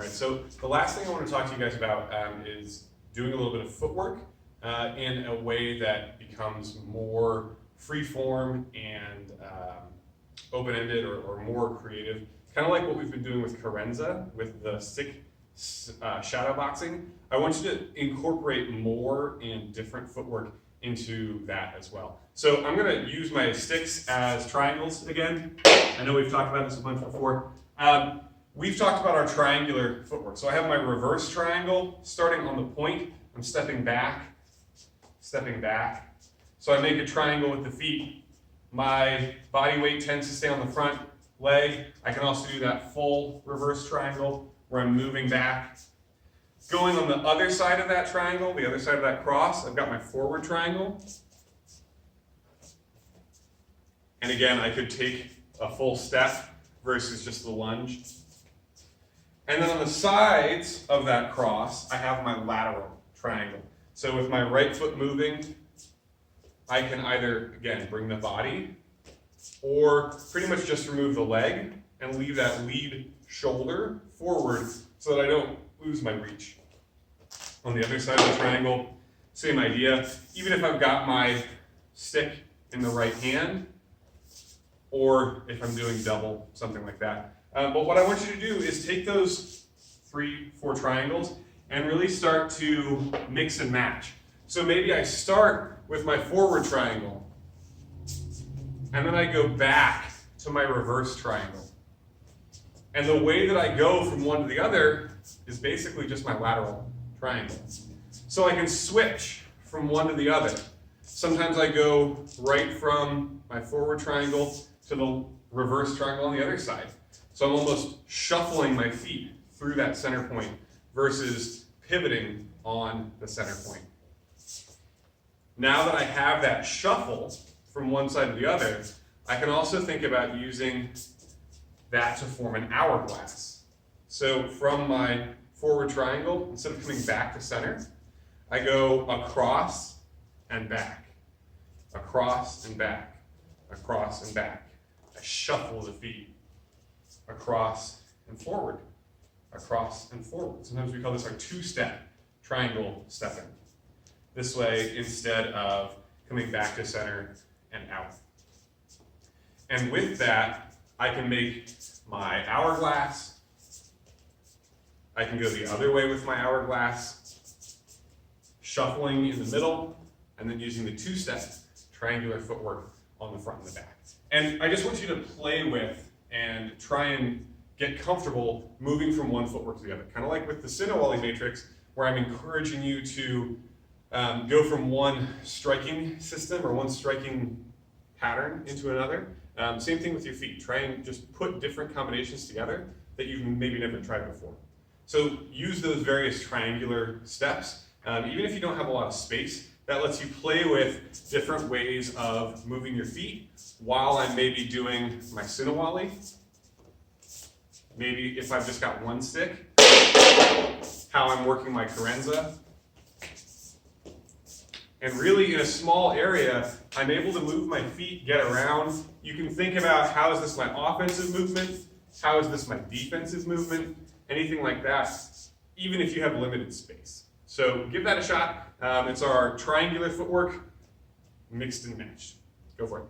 All right, so the last thing I want to talk to you guys about is doing a little bit of footwork in a way that becomes more free-form and open-ended or more creative. Kind of like what we've been doing with carenza, with the stick shadow boxing. I want you to incorporate more and different footwork into that as well. So I'm going to use my sticks as triangles again. I know we've talked about this a bunch before. We've talked about our triangular footwork. So I have my reverse triangle starting on the point. I'm stepping back. So I make a triangle with the feet. My body weight tends to stay on the front leg. I can also do that full reverse triangle where I'm moving back. Going on the other side of that triangle, the other side of that cross, I've got my forward triangle. And again, I could take a full step versus just the lunge. And then on the sides of that cross, I have my lateral triangle. So with my right foot moving, I can either, again, bring the body or pretty much just remove the leg and leave that lead shoulder forward so that I don't lose my reach. On the other side of the triangle, same idea. Even if I've got my stick in the right hand, or if I'm doing double, something like that. But what I want you to do is take those 3-4 triangles and really start to mix and match. So maybe I start with my forward triangle, and then I go back to my reverse triangle. And the way that I go from one to the other is basically just my lateral triangle. So I can switch from one to the other. Sometimes I go right from my forward triangle to the reverse triangle on the other side. So I'm almost shuffling my feet through that center point versus pivoting on the center point. Now that I have that shuffle from one side to the other, I can also think about using that to form an hourglass. So from my forward triangle, instead of coming back to center, I go across and back, across and back, across and back. I shuffle the feet across and forward, across and forward. Sometimes we call this our two-step triangle stepping. This way, instead of coming back to center and out. And with that, I can make my hourglass. I can go the other way with my hourglass, shuffling in the middle, and then using the two-step triangular footwork on the front and the back. And I just want you to play with and try and get comfortable moving from one footwork to the other. Kind of like with the Sinawali matrix, where I'm encouraging you to go from one striking system or one striking pattern into another. Same thing with your feet. Try and just put different combinations together that you've maybe never tried before. So use those various triangular steps. Even if you don't have a lot of space, that lets you play with different ways of moving your feet while I'm maybe doing my Sinawali. Maybe if I've just got one stick, how I'm working my carenza. And really in a small area, I'm able to move my feet, get around. You can think about, how is this my offensive movement? How is this my defensive movement? Anything like that, even if you have limited space. So give that a shot. It's our triangular footwork, mixed and matched. Go for it.